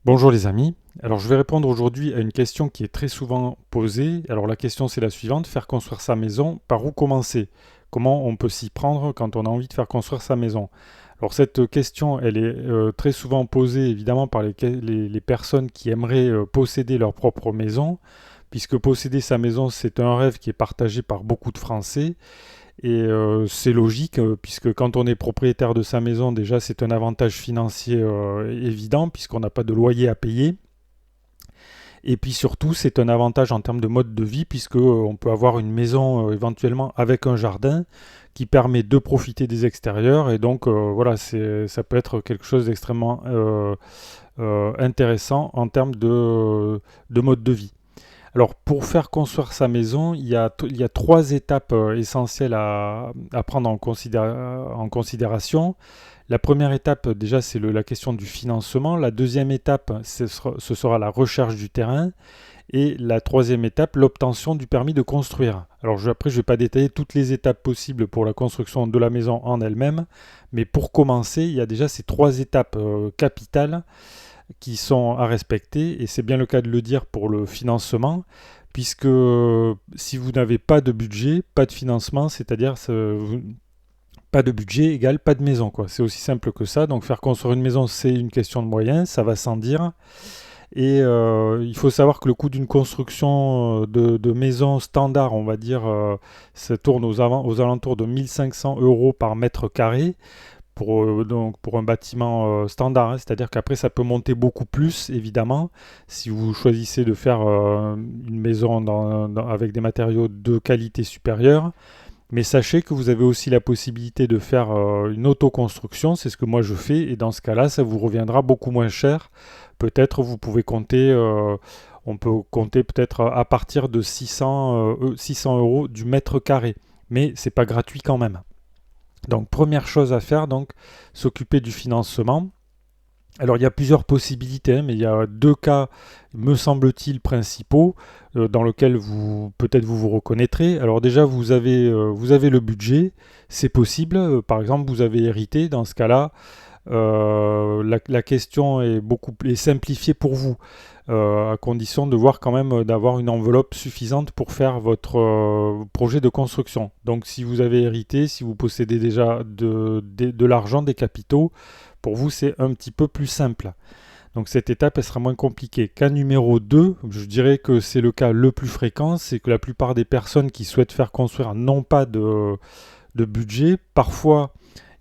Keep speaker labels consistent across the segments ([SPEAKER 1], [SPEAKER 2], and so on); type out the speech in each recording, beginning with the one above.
[SPEAKER 1] Bonjour les amis. Alors je vais répondre aujourd'hui à une question qui est très souvent posée. Alors la question c'est la suivante, faire construire sa maison, par où commencer? Comment on peut s'y prendre quand on a envie de faire construire sa maison? Alors cette question elle est très souvent posée évidemment par les personnes qui aimeraient posséder leur propre maison, puisque posséder sa maison c'est un rêve qui est partagé par beaucoup de Français. Et c'est logique, puisque quand on est propriétaire de sa maison, déjà c'est un avantage financier évident, puisqu'on n'a pas de loyer à payer. Et puis surtout, c'est un avantage en termes de mode de vie, puisque on peut avoir une maison éventuellement avec un jardin qui permet de profiter des extérieurs. Et donc voilà, ça peut être quelque chose d'extrêmement intéressant en termes de mode de vie. Alors, pour faire construire sa maison, il y a trois étapes essentielles à prendre en considération. La première étape, déjà, c'est la question du financement. La deuxième étape, ce sera la recherche du terrain. Et la troisième étape, l'obtention du permis de construire. Alors, après, je ne vais pas détailler toutes les étapes possibles pour la construction de la maison en elle-même. Mais pour commencer, il y a déjà ces trois étapes capitales qui sont à respecter, et c'est bien le cas de le dire pour le financement, puisque si vous n'avez pas de budget, pas de financement, c'est-à-dire pas de budget égale pas de maison, quoi. C'est aussi simple que ça. Donc faire construire une maison, c'est une question de moyens, ça va sans dire. Et il faut savoir que le coût d'une construction de maison standard, on va dire, ça tourne aux alentours de 1500 euros par mètre carré donc pour un bâtiment standard, hein. C'est-à-dire qu'après ça peut monter beaucoup plus, évidemment, si vous choisissez de faire une maison avec des matériaux de qualité supérieure. Mais sachez que vous avez aussi la possibilité de faire une autoconstruction, c'est ce que moi je fais, et dans ce cas-là, ça vous reviendra beaucoup moins cher. Peut-être vous pouvez compter, on peut compter peut-être à partir de 600 euros du mètre carré, mais c'est pas gratuit quand même. Donc première chose à faire, donc s'occuper du financement. Alors il y a plusieurs possibilités, hein, mais il y a deux cas, me semble-t-il, principaux dans lesquels peut-être vous reconnaîtrez. Alors déjà vous avez le budget, c'est possible. Par exemple vous avez hérité, dans ce cas-là la question est simplifiée pour vous, à condition de voir quand même d'avoir une enveloppe suffisante pour faire votre projet de construction. Donc si vous avez hérité, si vous possédez déjà de l'argent, des capitaux, pour vous c'est un petit peu plus simple. Donc cette étape elle sera moins compliquée. Cas numéro 2, je dirais que c'est le cas le plus fréquent, c'est que la plupart des personnes qui souhaitent faire construire n'ont pas de budget. Parfois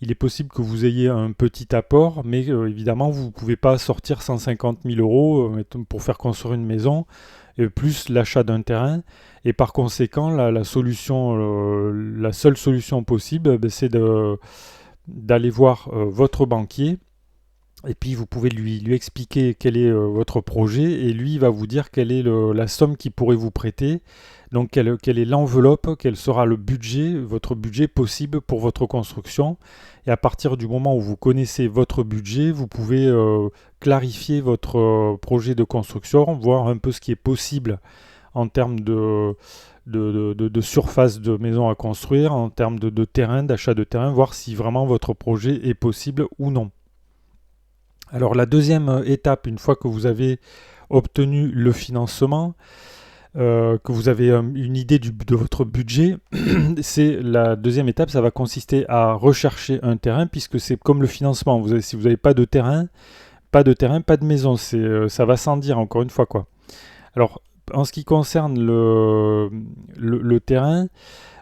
[SPEAKER 1] il est possible que vous ayez un petit apport, mais évidemment, vous ne pouvez pas sortir 150 000 euros pour faire construire une maison, plus l'achat d'un terrain. Et par conséquent, la seule solution possible, c'est d'aller voir votre banquier. Et puis vous pouvez lui expliquer quel est votre projet, et lui il va vous dire quelle est la somme qu'il pourrait vous prêter. Donc quelle est l'enveloppe, quel sera le budget, votre budget possible pour votre construction. Et à partir du moment où vous connaissez votre budget, vous pouvez clarifier votre projet de construction, voir un peu ce qui est possible en termes de surface de maison à construire, en termes de terrain, d'achat de terrain, voir si vraiment votre projet est possible ou non. Alors la deuxième étape, une fois que vous avez obtenu le financement, que vous avez une idée de votre budget, c'est la deuxième étape, ça va consister à rechercher un terrain, puisque c'est comme le financement. Si vous n'avez pas de terrain, pas de maison. Ça va sans dire, encore une fois, quoi. Alors, en ce qui concerne le terrain,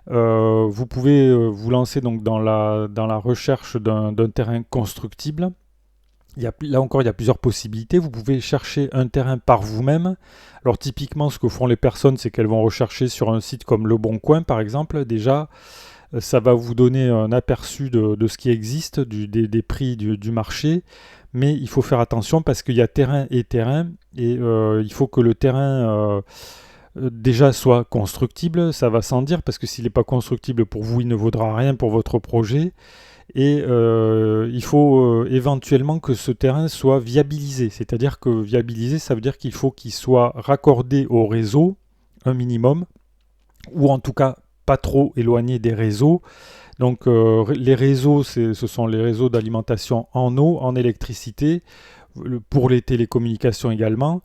[SPEAKER 1] vous pouvez vous lancer donc dans la recherche d'un terrain constructible. Là encore, il y a plusieurs possibilités. Vous pouvez chercher un terrain par vous-même. Alors typiquement, ce que font les personnes, c'est qu'elles vont rechercher sur un site comme Le Bon Coin, par exemple. Déjà, ça va vous donner un aperçu de ce qui existe, des prix du marché. Mais il faut faire attention parce qu'il y a terrain, et il faut que le terrain déjà soit constructible. Ça va sans dire, parce que s'il n'est pas constructible pour vous, il ne vaudra rien pour votre projet. Et il faut éventuellement que ce terrain soit viabilisé. C'est-à-dire que viabilisé, ça veut dire qu'il faut qu'il soit raccordé au réseau, un minimum, ou en tout cas pas trop éloigné des réseaux. Donc les réseaux, ce sont les réseaux d'alimentation en eau, en électricité. pour les télécommunications également.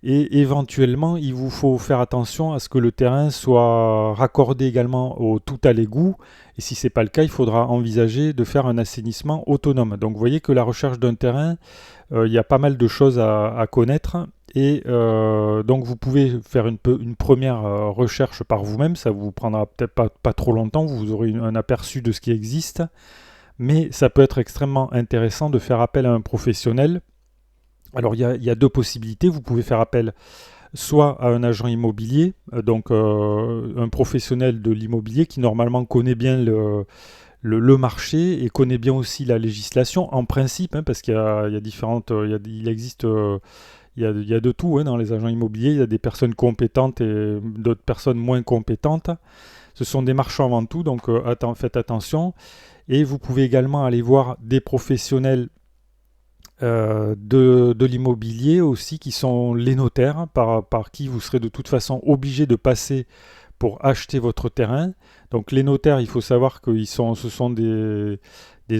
[SPEAKER 1] Et éventuellement, il vous faut faire attention à ce que le terrain soit raccordé également au tout à l'égout. Et si ce n'est pas le cas, il faudra envisager de faire un assainissement autonome. Donc vous voyez que la recherche d'un terrain, il y a pas mal de choses à connaître. Et donc vous pouvez faire une première recherche par vous-même. Ça vous prendra peut-être pas trop longtemps. Vous aurez un aperçu de ce qui existe. Mais ça peut être extrêmement intéressant de faire appel à un professionnel. Alors il y a deux possibilités. Vous pouvez faire appel soit à un agent immobilier, donc un professionnel de l'immobilier qui normalement connaît bien le marché et connaît bien aussi la législation en principe, hein, parce qu'il y a différentes, il existe, il y a de tout, hein, dans les agents immobiliers. Il y a des personnes compétentes et d'autres personnes moins compétentes. Ce sont des marchands avant tout, donc faites attention. Et vous pouvez également aller voir des professionnels de l'immobilier aussi, qui sont les notaires, par qui vous serez de toute façon obligé de passer pour acheter votre terrain. Donc les notaires, il faut savoir que ce sont des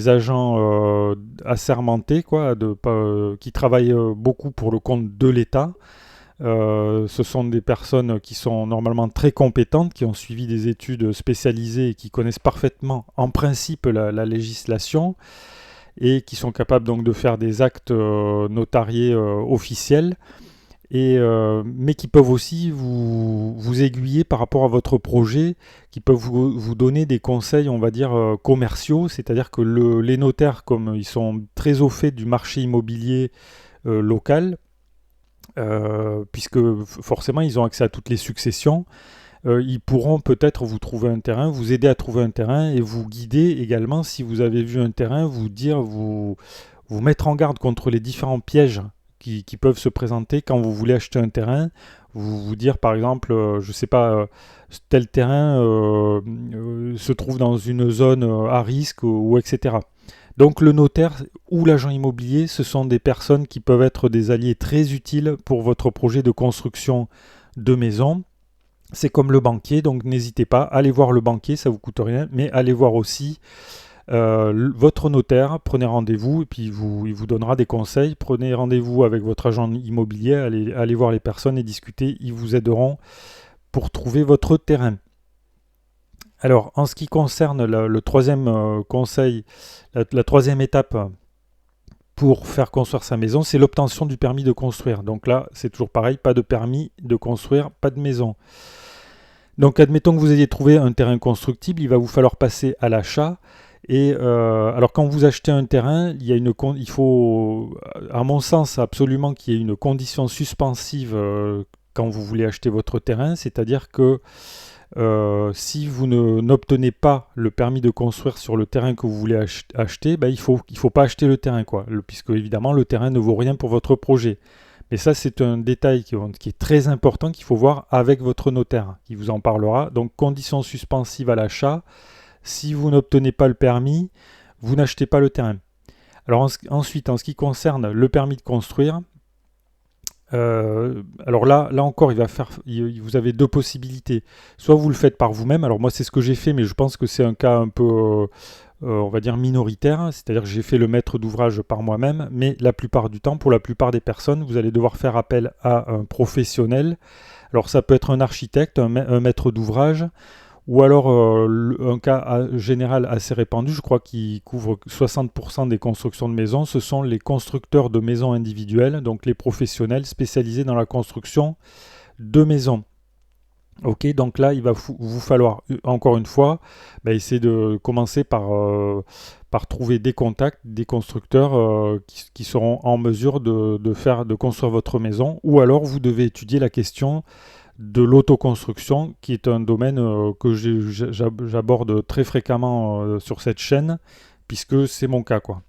[SPEAKER 1] agents assermentés, quoi, qui travaillent beaucoup pour le compte de l'État. Ce sont des personnes qui sont normalement très compétentes, qui ont suivi des études spécialisées et qui connaissent parfaitement en principe la législation, et qui sont capables donc de faire des actes notariés officiels, mais qui peuvent aussi vous aiguiller par rapport à votre projet, qui peuvent vous donner des conseils, on va dire, commerciaux, c'est-à-dire que les notaires, comme ils sont très au fait du marché immobilier local, puisque forcément ils ont accès à toutes les successions, ils pourront peut-être vous trouver un terrain, vous aider à trouver un terrain et vous guider également si vous avez vu un terrain, vous mettre en garde contre les différents pièges qui peuvent se présenter quand vous voulez acheter un terrain. Vous dire par exemple, je ne sais pas, tel terrain se trouve dans une zone à risque ou etc. Donc le notaire ou l'agent immobilier, ce sont des personnes qui peuvent être des alliés très utiles pour votre projet de construction de maison. C'est comme le banquier, donc n'hésitez pas, allez voir le banquier, ça ne vous coûte rien, mais allez voir aussi votre notaire, prenez rendez-vous et puis il vous donnera des conseils. Prenez rendez-vous avec votre agent immobilier, allez voir les personnes et discuter, ils vous aideront pour trouver votre terrain. Alors en ce qui concerne le troisième conseil, la troisième étape pour faire construire sa maison, c'est l'obtention du permis de construire. Donc là, c'est toujours pareil, pas de permis de construire, pas de maison. Donc admettons que vous ayez trouvé un terrain constructible, il va vous falloir passer à l'achat. Et alors quand vous achetez un terrain, il faut, à mon sens, absolument qu'il y ait une condition suspensive quand vous voulez acheter votre terrain, c'est-à-dire que si vous n'obtenez pas le permis de construire sur le terrain que vous voulez acheter, il faut pas acheter le terrain, quoi, puisque évidemment le terrain ne vaut rien pour votre projet. Mais ça, c'est un détail qui est très important qu'il faut voir avec votre notaire, qui vous en parlera. Donc, conditions suspensives à l'achat. Si vous n'obtenez pas le permis, vous n'achetez pas le terrain. Alors ensuite, en ce qui concerne le permis de construire, alors là encore, vous avez deux possibilités. Soit vous le faites par vous-même. Alors moi, c'est ce que j'ai fait, mais je pense que c'est un cas un peu on va dire minoritaire, c'est-à-dire que j'ai fait le maître d'ouvrage par moi-même, mais la plupart du temps, pour la plupart des personnes, vous allez devoir faire appel à un professionnel. Alors ça peut être un architecte, un maître d'ouvrage, ou alors un cas général assez répandu, je crois qu'il couvre 60% des constructions de maisons, ce sont les constructeurs de maisons individuelles, donc les professionnels spécialisés dans la construction de maisons. Ok, donc là, il va vous falloir, encore une fois, essayer de commencer par trouver des contacts, des constructeurs qui seront en mesure de construire votre maison, ou alors vous devez étudier la question de l'autoconstruction, qui est un domaine que j'aborde très fréquemment sur cette chaîne, puisque c'est mon cas, quoi.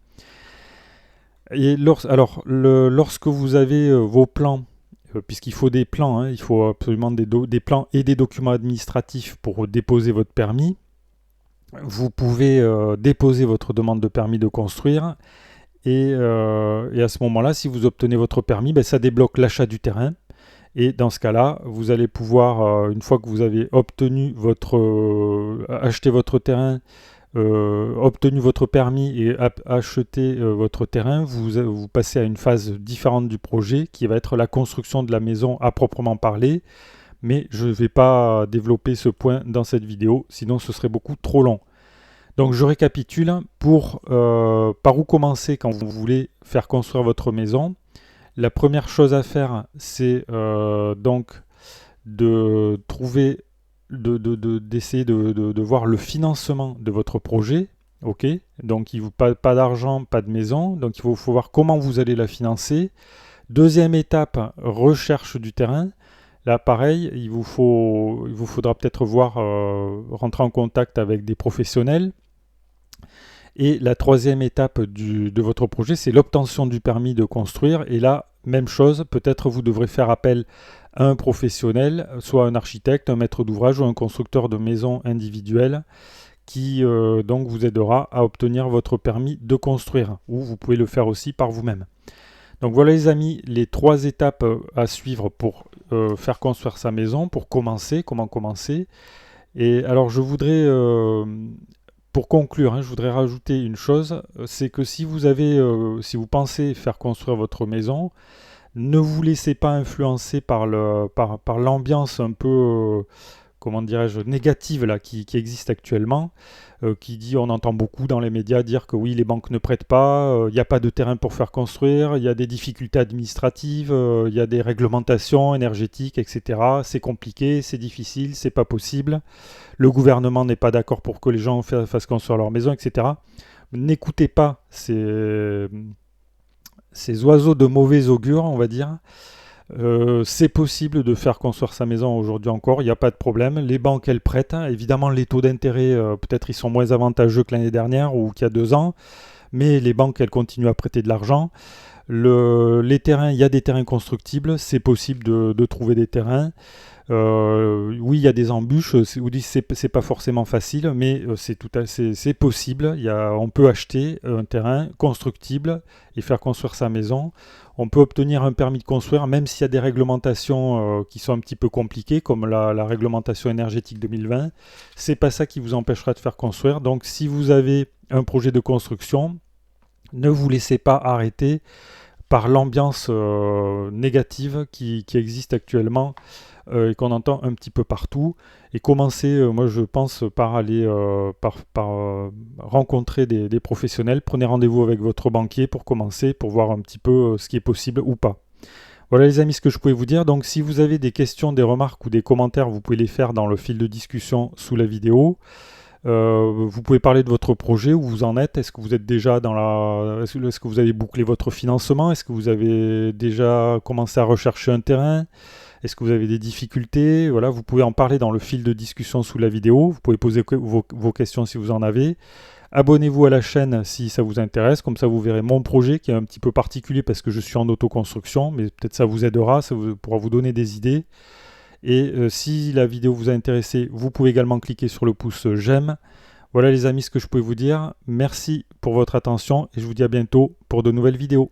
[SPEAKER 1] Et lorsque vous avez vos plans, puisqu'il faut des plans, hein, il faut absolument des plans et des documents administratifs pour déposer votre permis. Vous pouvez déposer votre demande de permis de construire et à ce moment-là, si vous obtenez votre permis, ça débloque l'achat du terrain. Et dans ce cas-là, vous allez pouvoir, une fois que vous avez obtenu acheté votre terrain, obtenu votre permis et acheté votre terrain, vous passez à une phase différente du projet qui va être la construction de la maison à proprement parler. Mais je ne vais pas développer ce point dans cette vidéo, sinon ce serait beaucoup trop long. Donc je récapitule, par où commencer quand vous voulez faire construire votre maison. La première chose à faire, c'est donc de trouver, d'essayer de voir le financement de votre projet. Ok, donc il vous pas d'argent, pas de maison, donc il faut voir comment vous allez la financer. Deuxième étape, recherche du terrain. Là, pareil, il vous faudra peut-être rentrer en contact avec des professionnels. Et la troisième étape de votre projet, c'est l'obtention du permis de construire. Et là, même chose, peut-être vous devrez faire appel à un professionnel, soit un architecte, un maître d'ouvrage ou un constructeur de maisons individuelles qui donc vous aidera à obtenir votre permis de construire. Ou vous pouvez le faire aussi par vous-même. Donc voilà les amis, les 3 étapes à suivre pour faire construire sa maison, pour commencer, comment commencer. Et alors je voudrais, pour conclure, je voudrais rajouter une chose, c'est que si vous pensez faire construire votre maison, ne vous laissez pas influencer par l'ambiance un peu, comment dirais-je, négative là, qui existe actuellement, qui dit, on entend beaucoup dans les médias dire que oui, les banques ne prêtent pas, il n'y a pas de terrain pour faire construire, il y a des difficultés administratives, il y a des réglementations énergétiques, etc. C'est compliqué, c'est difficile, c'est pas possible. Le gouvernement n'est pas d'accord pour que les gens fassent construire leur maison, etc. N'écoutez pas ces oiseaux de mauvais augure, on va dire. C'est possible de faire construire sa maison aujourd'hui encore, il n'y a pas de problème. Les banques, elles prêtent. Évidemment, les taux d'intérêt, peut-être ils sont moins avantageux que l'année dernière ou qu'il y a 2 ans, mais les banques, elles continuent à prêter de l'argent. Les terrains, il y a des terrains constructibles, c'est possible de trouver des terrains. Oui, il y a des embûches, c'est pas forcément facile, mais c'est possible. On peut acheter un terrain constructible et faire construire sa maison. On peut obtenir un permis de construire, même s'il y a des réglementations qui sont un petit peu compliquées, comme la réglementation énergétique 2020. C'est pas ça qui vous empêchera de faire construire. Donc, si vous avez un projet de construction, ne vous laissez pas arrêter par l'ambiance négative qui existe actuellement et qu'on entend un petit peu partout. Et commencez, moi je pense, par aller rencontrer des professionnels. Prenez rendez-vous avec votre banquier pour commencer, pour voir un petit peu ce qui est possible ou pas. Voilà les amis, ce que je pouvais vous dire. Donc si vous avez des questions, des remarques ou des commentaires, vous pouvez les faire dans le fil de discussion sous la vidéo. Vous pouvez parler de votre projet, où vous en êtes. Est-ce que vous êtes déjà est-ce que vous avez bouclé votre financement? Est-ce que vous avez déjà commencé à rechercher un terrain? Est-ce que vous avez des difficultés? Voilà, vous pouvez en parler dans le fil de discussion sous la vidéo. Vous pouvez poser vos questions si vous en avez. Abonnez-vous à la chaîne si ça vous intéresse, comme ça vous verrez mon projet qui est un petit peu particulier parce que je suis en autoconstruction, mais peut-être ça vous aidera, pourra vous donner des idées. Et si la vidéo vous a intéressé, vous pouvez également cliquer sur le pouce j'aime. Voilà les amis ce que je pouvais vous dire. Merci pour votre attention et je vous dis à bientôt pour de nouvelles vidéos.